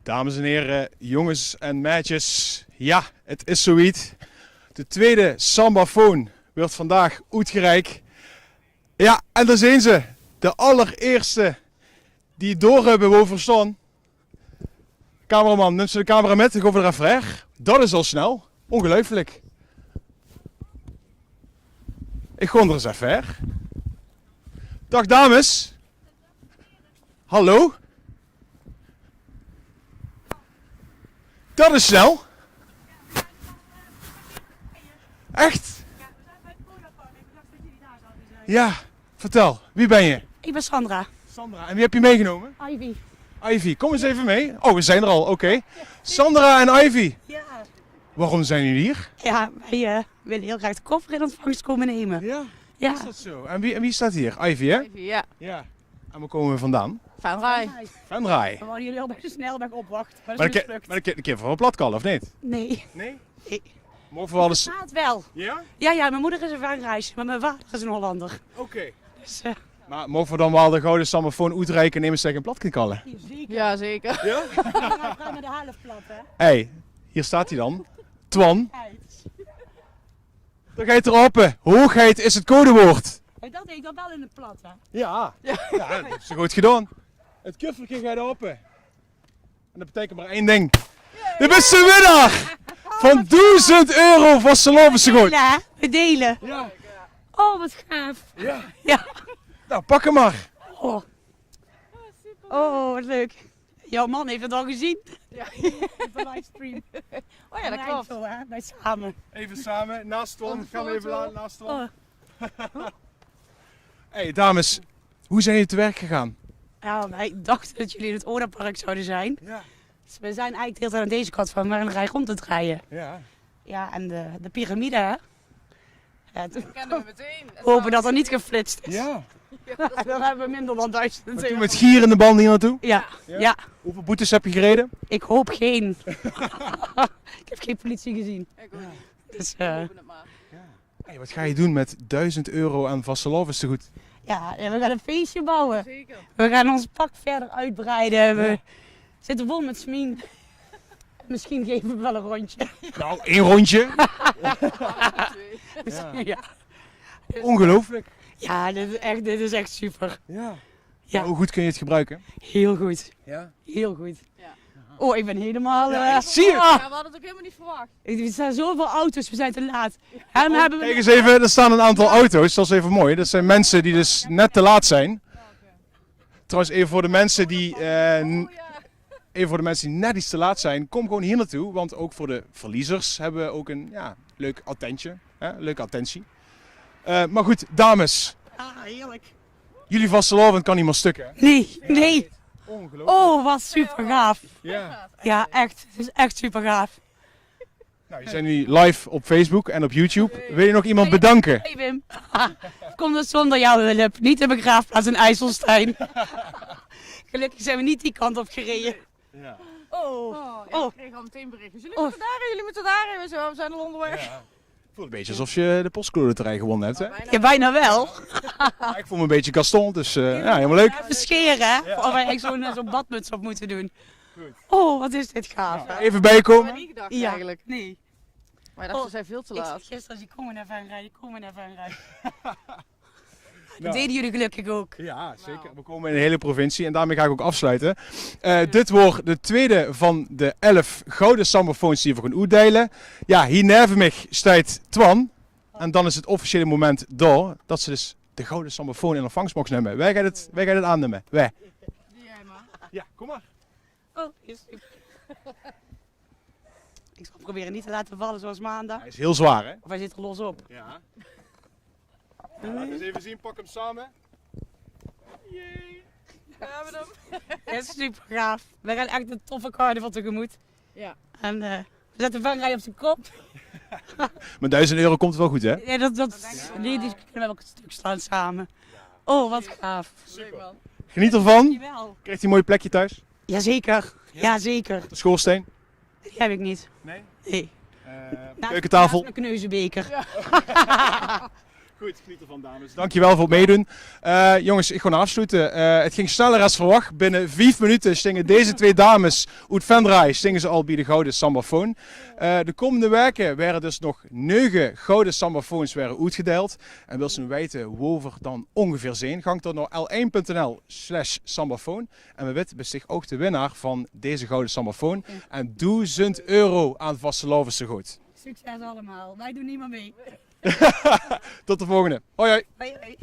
Dames en heren, jongens en meisjes, ja, het is zoiets. De tweede Sambafoon wordt vandaag uitgereikt. Ja, en daar zijn ze. De allereerste die het door hebben wou verstaan. Cameraman, neemt ze de camera met, ik over de refrair. Dat is al snel. Ongelooflijk. Ik ga er eens even her. Dag dames. Hallo. Dat is snel. Echt? Ja, vertel. Wie ben je? Ik ben Sandra. Sandra. En wie heb je meegenomen? Ivy. Ivy. Kom eens even mee. Oh, we zijn er al. Oké. Sandra en Ivy. Ja. Waarom zijn jullie hier? Ja, wij willen heel graag de koffer in ontvangst komen nemen. Ja. Ja. Is dat zo? En wie staat hier? Ivy, hè? Ja, Ja. En waar komen we vandaan? Van Rij. Venray. We wouden jullie al bij de snelweg opwachten. Maar Maar dat is een mislukt. keer voor een platkal, of niet? Nee. Nee? Nee. Mogen we alles... Gaat wel. Ja? Ja, mijn moeder is een Venrays, maar mijn vader is een Hollander. Oké. Dus, Maar mogen we dan wel de gouden Sambafoon uitreiken en nemen ze tegen een platkallen? zeker. Ja, zeker. Ja? We gaan met de helft plat, hè? Hé, hier staat hij dan. Twan. Dan ga je erop. Hoogheid is het codewoord. En dat deed ik dan wel in het plat, hè? Ja. Ja, dat is zo goed gedaan. Het kuffertje gaat open. En dat betekent maar één ding. De beste winnaar van €1000 van Salomonse Goot. Ja, we delen. Ja. Oh, wat gaaf. Ja. Ja. Nou, pak hem maar. Oh. Oh, wat leuk. Jouw man heeft het al gezien. Ja. Op de livestream. Oh ja, dat klopt. Zo, hè? Wij samen. Even samen, naast Twan. Gaan we even naast Twan. Oh. Hey, dames. Hoe zijn jullie te werk gegaan? Ja, wij dachten dat jullie in het Odapark zouden zijn. Ja. Dus we zijn eigenlijk de hele tijd aan deze kant van maar een rij rond te draaien. Ja. Ja, en de piramide, hè? Ja, Dat kennen we meteen. we hopen dat er niet geflitst is. Ja. Dan hebben we minder dan 1000 Maar toen euro. met gier in de band hier naartoe. Ja, Ja? ja, Hoeveel boetes heb je gereden? ik hoop geen. Ik heb geen politie gezien. Ik ook niet. Dus We hopen het maar. Hey, wat ga je doen met €1000 aan vastelovens te goed? ja, en we gaan een feestje bouwen. Zeker. We gaan ons pak verder uitbreiden. We Ja. zitten vol met smien. Misschien geven we wel een rondje. Nou, 1 rondje. Twee. Ja. Ja, Ongelooflijk. ja dit is echt super. Ja. Ja. Hoe goed kun je het gebruiken? Heel goed. Ja. Heel goed. Ja. Oh, ik ben helemaal... Ja, ik zie het. ah, Ja, we hadden het ook helemaal niet verwacht. er staan zoveel auto's, we zijn te laat. En dan hebben we... Kijk eens even, er staan een aantal auto's, dat is even mooi. Dat zijn mensen die dus net te laat zijn. Trouwens, even voor de mensen die, Oh ja. even voor de mensen die net iets te laat zijn, kom gewoon hier naartoe. Want ook voor de verliezers hebben we ook een leuk attentje. Leuke attentie. Maar goed, dames. Ah, heerlijk. Jullie vastelovend kan niet meer stukken. Hè? Nee, nee. Ongelooflijk. Oh, wat super gaaf. Ja. Ja, echt. Het is echt super gaaf. Nou, je zijn nu live op Facebook en op YouTube. Wil je nog iemand bedanken? Hey Wim. Komt het zonder jouw hulp. Niet de begraafplaats in IJsselstein. Gelukkig zijn we niet die kant op gereden. Ja. Oh. Oh, ja, Oh. ik kreeg al meteen berichtjes. Jullie Oh. moeten daarheen, jullie moeten daarheen. We zo, we zijn al onderweg. Ja. Voelt een beetje alsof je de postcode loterij gewonnen hebt, hè? Ja, bijna wel. Ja, ik voel me een beetje Gaston, dus ja, helemaal leuk. Even scheren, hè? Of wij echt zo'n badmuts op moeten doen. Oh, wat is dit gaaf. Even We bijkomen. hadden niet gedacht Ja. eigenlijk. Nee. Maar dachten, Oh. ze zijn veel te Ik laat. zei gisteren, als ik kom even aanrijden, kom even aanrijden. Dat Nou. deden jullie gelukkig ook. Ja, zeker. We komen in de hele provincie en daarmee ga ik ook afsluiten. Dit wordt de tweede van de 11 gouden sambafoons die we gaan uitdelen. Ja, hier neven mij staat Twan. En dan is het officiële moment door dat ze dus de gouden sambafoon in ontvangst mogen nemen. Wij gaan het aannemen. Wij. Die jij maar. Ja, kom maar. Oh, is super. Ik zal proberen niet te laten vallen zoals maandag. Hij is heel zwaar, hè? Of hij zit er los op. Ja. Laten we eens even zien, pak hem samen. Jee. We hebben hem. Het is super gaaf. We gaan echt een toffe carnaval tegemoet. Ja. En we zetten Vanrij op zijn kop. Met €1000 komt het wel goed, hè? Ja, die kunnen we wel een stuk staan samen. Oh, wat gaaf. Leuk man. Geniet ervan. Dankjewel. Krijgt hij een mooi plekje thuis? Jazeker. Ja, zeker. De schoorsteen? Die heb ik niet. Nee. Nee. Keukentafel? Naast mijn kneuzenbeker. Goed, geniet ervan dames. Dankjewel voor het meedoen. Jongens, ik ga gewoon afsluiten. Het ging sneller als verwacht. Binnen 5 minuten zingen deze 2 dames uit Venray zingen ze al bij de gouden sambafoon. De komende weken werden dus nog 9 gouden sambafoons werden uitgedeeld. En wil ze weten waarover dan ongeveer zijn, gang dan naar l1.nl/sambafoon. En we weten zich ook de winnaar van deze gouden sambafoon. En €1000 aan vastelovendse goed. Succes allemaal. Wij doen niet meer mee. Tot de volgende. Hoi hoi. Hoi, hoi.